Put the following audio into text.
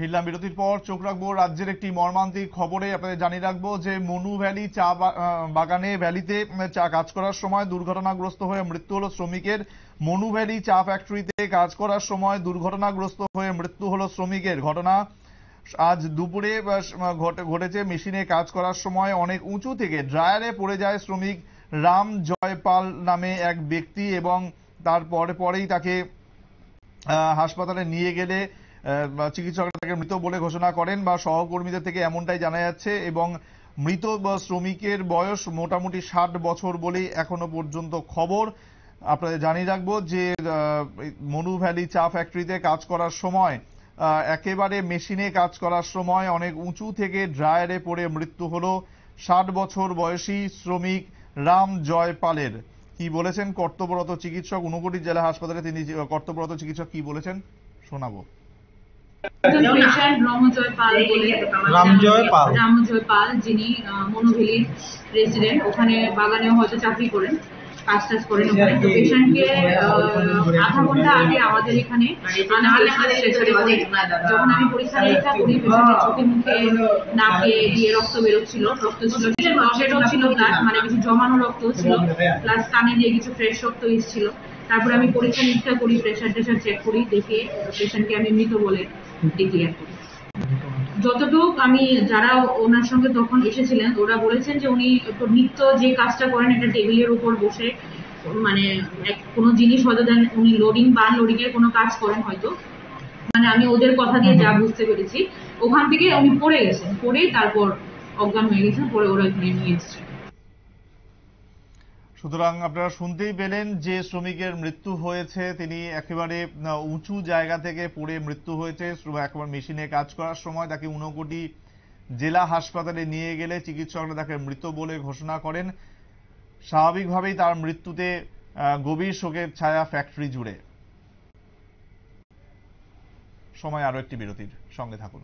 ফিরলাম বিরতির পর। চোখ রাখবো রাজ্যের একটি মর্মান্তিক খবরে। আপনাদের জানিয়ে রাখবো যে মনু ভ্যালি চা বাগানে ভ্যালিতে চা কাজ করার সময় দুর্ঘটনাগ্রস্ত হয়ে মৃত্যু হলো শ্রমিকের। মনু ভ্যালি চা ফ্যাক্টরিতে কাজ করার সময় দুর্ঘটনাগ্রস্ত হয়ে মৃত্যু হলো শ্রমিকের। ঘটনা আজ দুপুরে ঘটেছে। মেশিনে কাজ করার সময় অনেক উঁচু থেকে ড্রায়ারে পড়ে যায় শ্রমিক রাম জয়পাল নামে এক ব্যক্তি এবং তার পরেই তাকে হাসপাতালে নিয়ে গেলে চিকিৎসকরা তাকে মৃত বলে ঘোষণা করেন বা সহকর্মীদের থেকে এমনটাই জানা যাচ্ছে। এবং মৃত শ্রমিকের বয়স মোটামুটি 60 বছর বলেই এখনো পর্যন্ত খবর। আপনাদের জানিয়ে রাখবো যে মনু ভ্যালি চা ফ্যাক্টরিতে কাজ করার সময় একেবারে মেশিনে কাজ করার সময় অনেক উঁচু থেকে ড্রায়ারে পড়ে মৃত্যু হলো 60 বছর বয়সী শ্রমিক রাম জয়পালের। কি বলেছেন কর্তব্যরত চিকিৎসক? ঊনকোটি জেলা হাসপাতালে তিনি কর্তব্যরত চিকিৎসক কি বলেছেন শোনাবো। রামজয় পাল যিনি মনুভেলির রেসিডেন্ট, ওখানে বাগানেও হয়তো চাকরি করেন, কাজ টাজ করেন ওখানে। তো পেশেন্টকে আধা ঘন্টা আগে আমাদের এখানে যখন আমি পরীক্ষা নিরীক্ষা করি, পেশেন্টের চোখে মুখে নাকে দিয়ে রক্ত বেরোচ্ছিল, রক্ত ছিল, সেটাও ছিল ব্লাড, মানে কিছু জমানো রক্ত ছিল, প্লাস কানে দিয়ে কিছু ফ্রেশ রক্ত এসেছিল। তারপরে আমি পরীক্ষা নিরীক্ষা করি, প্রেশার টেশার চেক করি, দেখে পেশেন্টকে আমি মৃত বলে ডিক্লেয়ার করি। যতটুক আমি, যারা ওনার সঙ্গে তখন এসেছিলেন ওরা বলেছেন যে উনি নিত্য যে কাজটা করেন এটা টেবিলের উপর বসে, মানে কোনো জিনিস হয়তো দেন উনি লোডিং বা আনলোডিং এর কোনো কাজ করেন হয়তো, মানে আমি ওদের কথা দিয়ে যা বুঝতে পেরেছি। ওখান থেকে উনি পড়ে গেছেন, পড়েই তারপর অজ্ঞান হয়ে গেছেন, পরে ওরা নিয়ে এসছে। সুতরাং আপনারা শুনতেই পেলেন যে শ্রমিকের মৃত্যু হয়েছে, তিনি একেবারে উঁচু জায়গা থেকে পড়ে মৃত্যু হয়েছে। একেবারে মেশিনে কাজ করার সময় তাকে ঊনকোটি জেলা হাসপাতালে নিয়ে গেলে চিকিৎসকরা তাকে মৃত বলে ঘোষণা করেন। স্বাভাবিকভাবেই তার মৃত্যুতে গভীর শোকের ছায়া ফ্যাক্টরি জুড়ে। সময় আরো একটি বিরতির, সঙ্গে থাকুন।